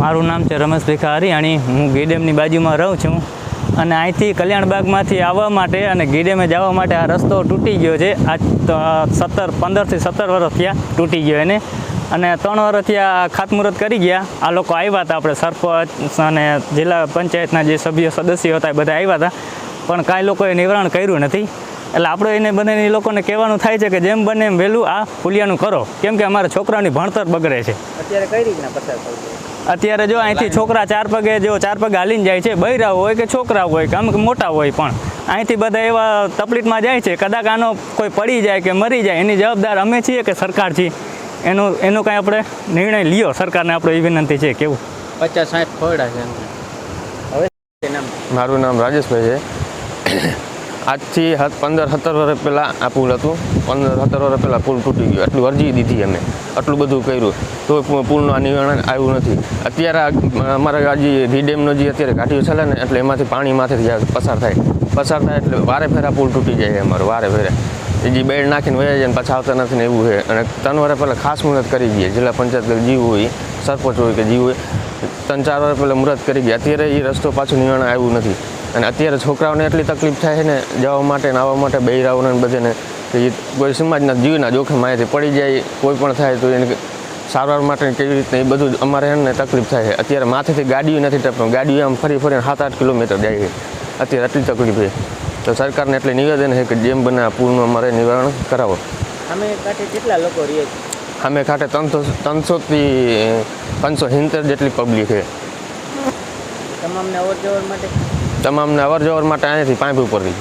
મારું નામ છે રમેશ ભીખારી. હું ગીડેમની બાજુમાં રહું છું અને અહીંથી કલ્યાણબાગમાંથી આવવા માટે અને ગીડેમે જવા માટે આ રસ્તો તૂટી ગયો છે. આજ 15થી 17 વર્ષ થયા તૂટી ગયો એને, અને 3 વર્ષથી આ ખાતમુહૂર્ત કરી ગયા. આ લોકો આવ્યા હતા, આપણે સરપંચ અને જિલ્લા પંચાયતના જે સદસ્યો હતા એ બધા આવ્યા હતા, પણ કાંઈ લોકોએ નિવારણ કર્યું નથી. એટલે આપણે એને બંને લોકોને કહેવાનું થાય છે કે જેમ બને એમ વહેલું આ પુલિયાનું કરો, કેમ કે અમારા છોકરાઓની ભણતર બગડે છે. અત્યારે કઈ રીતના પસાર થવું? અત્યારે જો અહીંથી છોકરા 4 પગે હાલીને જાય છે, બૈરા હોય કે છોકરા હોય કે અમુક મોટા હોય, પણ અહીંથી બધા એવા તકલીફમાં જાય છે. કદાચ આનો કોઈ પડી જાય કે મરી જાય એની જવાબદાર અમે છીએ કે સરકાર છીએ? એનો કાંઈ આપણે નિર્ણય લ્યો, સરકારને આપણે એ વિનંતી છે. કેવું 50-60 ખોડા છે. હવે મારું નામ રાજેશભાઈ છે. આજથી 15-17 વર્ષ પહેલાં આ પુલ હતું. 15-17 વર્ષ પહેલાં પુલ તૂટી ગયો. એટલું અરજી દીધી અમે, આટલું બધું કર્યું તો પુલનું આ નિવારણ આવ્યું નથી. અત્યારે અમારા જે ગીડેમનો જે અત્યારે ઘાટીઓ ચાલે ને, એટલે એમાંથી પાણી માથેથી પસાર થાય એટલે વારે ફેરા પુલ તૂટી જાય અમારો, વારે ફેરે એ જે બેડ નાખીને વયા જાય ને પાછા આવતા નથી ને એવું છે. અને 3 વર્ષ પહેલાં ખાસ મુહૂર્ત કરી ગયા, જિલ્લા પંચાયત જીવ હોય, સરપંચ હોય કે જીવ હોય, 3-4 વર્ષ પહેલાં મુહૂર્ત કરી ગયા. અત્યારે એ રસ્તો પાછું નિવારણ આવ્યું નથી. અને અત્યારે છોકરાઓને એટલી તકલીફ થાય છે ને જવા માટે ને આવવા માટે, બૈરાઓને બધાને, કે કોઈ સમાજના જીવના જોખમ અહીંયાથી પડી જાય, કોઈ પણ થાય તો એને સારવાર માટે કેવી રીતે એ બધું અમારે એને તકલીફ થાય છે. અત્યારે માથેથી ગાડીઓ નથી ટપતી, ગાડીઓ આમ ફરીને 7-8 કિલોમીટર જાય છે. અત્યારે આટલી તકલીફ છે. તો સરકારને એટલે નિવેદન છે કે જેમ બને આ પુલનું અમારે નિવારણ કરાવો. અમે કાંઠે કેટલા લોકો રહીએ છીએ? અમે કાંઠે 300થી 570 જેટલી પબ્લિક છે. તમામને અવર જવર માટે અહીંયાથી પાઇપ ઉપરથી